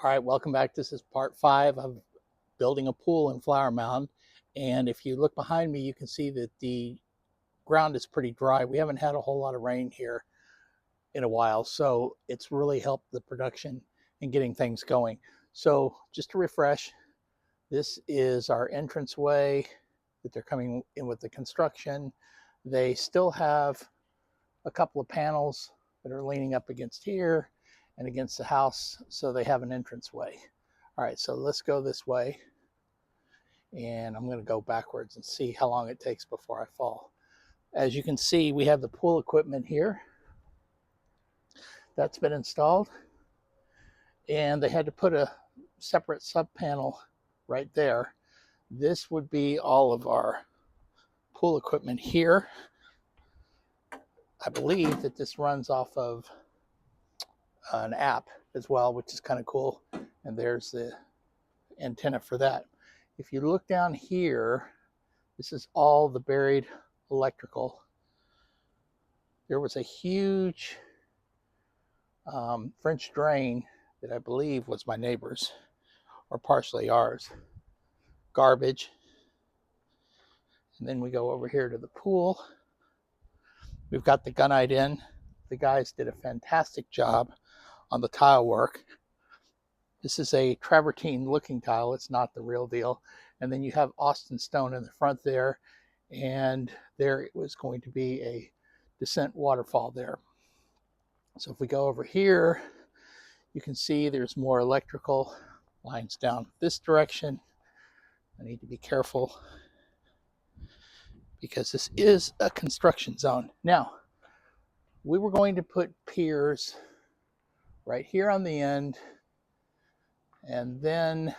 All right, welcome back. This is part 5 of building a pool in Flower Mound. And if you look behind me, you can see that the ground is pretty dry. We haven't had a whole lot of rain here in a while, so it's really helped the production and getting things going. So just to refresh, this is our entranceway that they're coming in with the construction. They still have a couple of panels that are leaning up against here and against the house, so they have an entranceway. All right, so let's go this way, and I'm going to go backwards and see how long it takes before I fall. As you can see, we have the pool equipment here. That's been installed, and they had to put a separate sub panel right there. This would be all of our pool equipment here. I believe that this runs off of an app as well, which is kind of cool. And there's the antenna for that. If you look down here, this is all the buried electrical. There was a huge French drain that I believe was my neighbor's, or partially ours. Garbage. And then we go over here to the pool. We've got the gunite in. The guys did a fantastic job on the tile work. This is a travertine looking tile. It's not the real deal. And then you have Austin stone in the front there. And there it was going to be a descent waterfall there. So if we go over here, you can see there's more electrical lines down this direction. I need to be careful because this is a construction zone. Now, we were going to put piers right here on the end, and then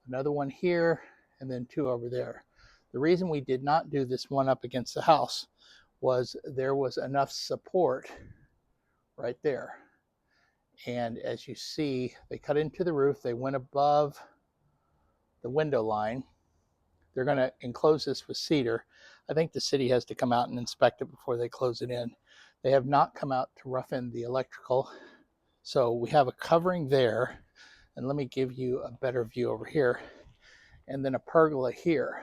another one here, and then 2 over there. The reason we did not do this one up against the house was there was enough support right there. And as you see, they cut into the roof. They went above the window line. They're going to enclose this with cedar. I think the city has to come out and inspect it before they close it in. They have not come out to rough in the electrical. So we have a covering there. And let me give you a better view over here. And then a pergola here.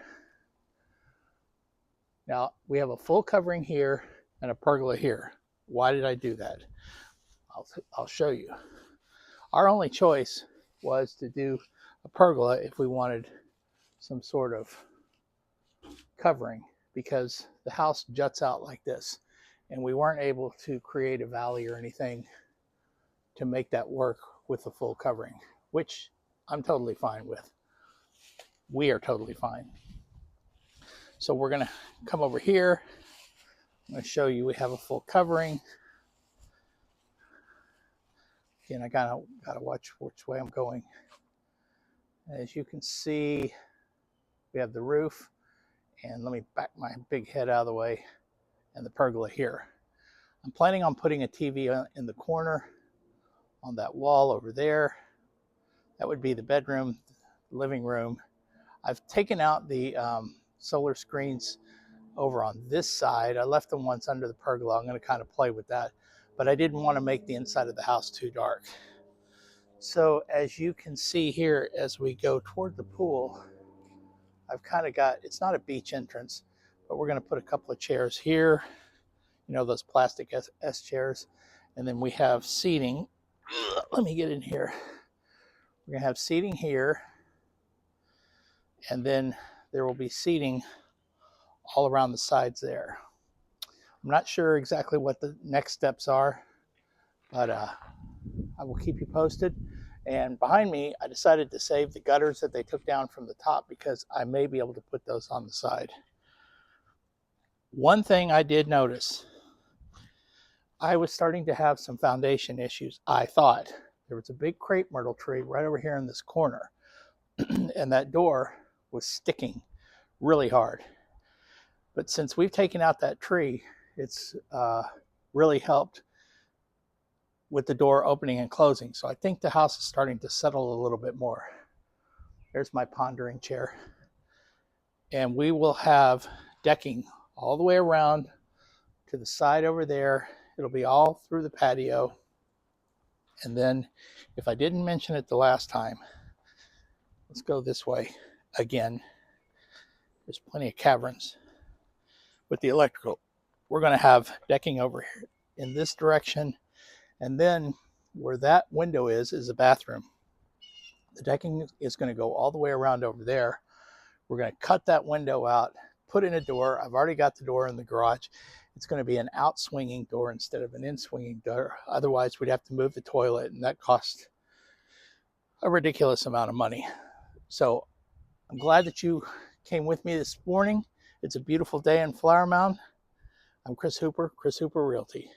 Now, we have a full covering here and a pergola here. Why did I do that? I'll show you. Our only choice was to do a pergola if we wanted some sort of covering, because the house juts out like this, and we weren't able to create a valley or anything to make that work with the full covering, which I'm totally fine with. We are totally fine. So we're going to come over here. I'm going to show you we have a full covering. Again, I gotta watch which way I'm going. As you can see, we have the roof, and let me back my big head out of the way, and the pergola here. I'm planning on putting a TV in the corner on that wall over there. That would be the bedroom, living room. I've taken out the solar screens over on this side. I left them once under the pergola. I'm going to kind of play with that, but I didn't want to make the inside of the house too dark. So as you can see here, as we go toward the pool, I've kind of got, it's not a beach entrance, but we're going to put a couple of chairs here, you know, those plastic S chairs. And then we have seating. Let me get in here. We're going to have seating here, and then there will be seating all around the sides there. I'm not sure exactly what the next steps are, but I will keep you posted. And behind me, I decided to save the gutters that they took down from the top, because I may be able to put those on the side. One thing I did notice, I was starting to have some foundation issues. I thought there was a big crepe myrtle tree right over here in this corner, and that door was sticking really hard. But since we've taken out that tree, it's really helped with the door opening and closing. So I think the house is starting to settle a little bit more. There's my pondering chair. And we will have decking all the way around to the side over there. It'll be all through the patio. And then, if I didn't mention it the last time, let's go this way again. There's plenty of caverns with the electrical. We're going to have decking over here in this direction, and then where that window is a bathroom. The decking is going to go all the way around over there. We're going to cut that window out, put in a door. I've already got the door in the garage. It's going to be an out swinging door instead of an in swinging door. Otherwise, we'd have to move the toilet, and that costs a ridiculous amount of money. So I'm glad that you came with me this morning. It's a beautiful day in Flower Mound. I'm Chris Hooper Realty.